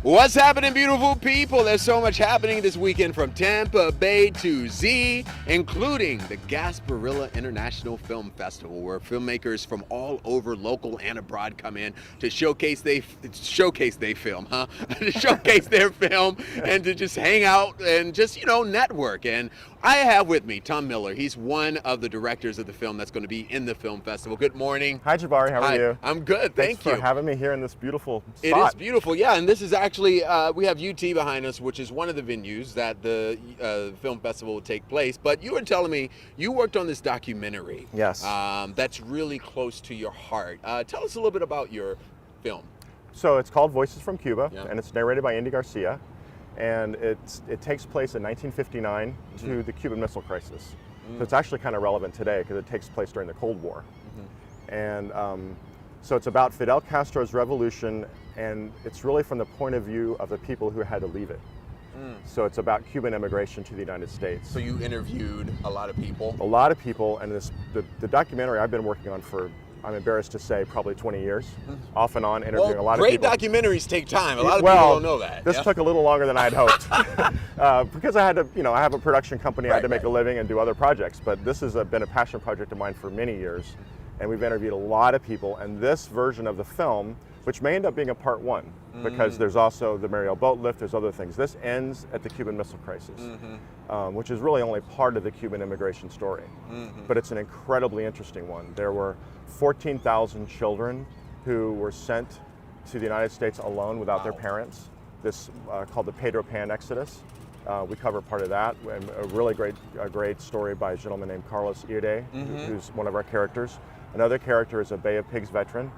What's happening, beautiful people? There's so much happening this weekend from Tampa-bay-to-z, including the Gasparilla International Film Festival, where filmmakers from all over, local and abroad, come in to showcase their film and to just hang out and just, network. And I have with me Tom Miller. He's one of the directors of the film that's going to be in the film festival. Good morning. Hi, Jabari. How are you? I'm good. Thank you. Thanks for having me here in this beautiful spot. It is beautiful, yeah. And this is actually, we have UT behind us, which is one of the venues that the film festival will take place. But you were telling me you worked on this documentary. Yes. That's really close to your heart. Tell us a little bit about your film. So it's called Voices from Cuba, Yeah. and it's narrated by Garcia. And it takes place in 1959 to the Cuban Missile Crisis. So it's actually kind of relevant today because it takes place during the Cold War. And so it's about Fidel Castro's revolution, and it's really from the point of view of the people who had to leave it. So it's about Cuban immigration to the United States. So you interviewed a lot of people? A lot of people, and the documentary I've been working on for, I'm embarrassed to say, probably 20 years, off and on, interviewing a lot of people. Great documentaries take time. A lot of people don't know that. This took a little longer than I had hoped, because I had to, I have a production company, I had to make a living and do other projects. But this has been a passion project of mine for many years, and we've interviewed a lot of people. And this version of the film, which may end up being a part one, because there's also the Mariel boat lift, there's other things. This ends at the Cuban Missile Crisis, which is really only part of the Cuban immigration story. But it's an incredibly interesting one. There were 14,000 children who were sent to the United States alone without their parents. This called the Pedro Pan Exodus. We cover part of that, and a really great story by a gentleman named Carlos Ire, who's one of our characters. Another character is a Bay of Pigs veteran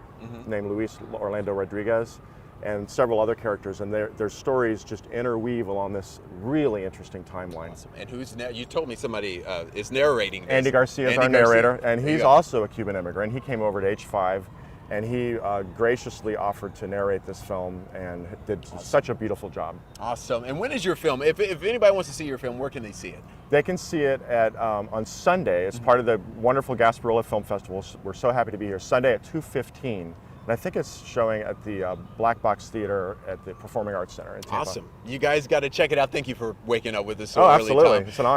named Luis Orlando Rodriguez, and several other characters, and their stories just interweave along this really interesting timeline. Awesome. And you told me somebody is narrating this. Garcia is our narrator, and he's also a Cuban immigrant. He came over to H5, and he graciously offered to narrate this film and did such a beautiful job. Awesome. And when is your film? If anybody wants to see your film, where can they see it? They can see it on Sunday. It's part of the wonderful Gasparilla Film Festival. We're so happy to be here. Sunday at 2:15. And I think it's showing at the Black Box Theater at the Performing Arts Center in Tampa. Awesome. You guys got to check it out. Thank you for waking up with us so early, absolutely. Tom. It's an honor.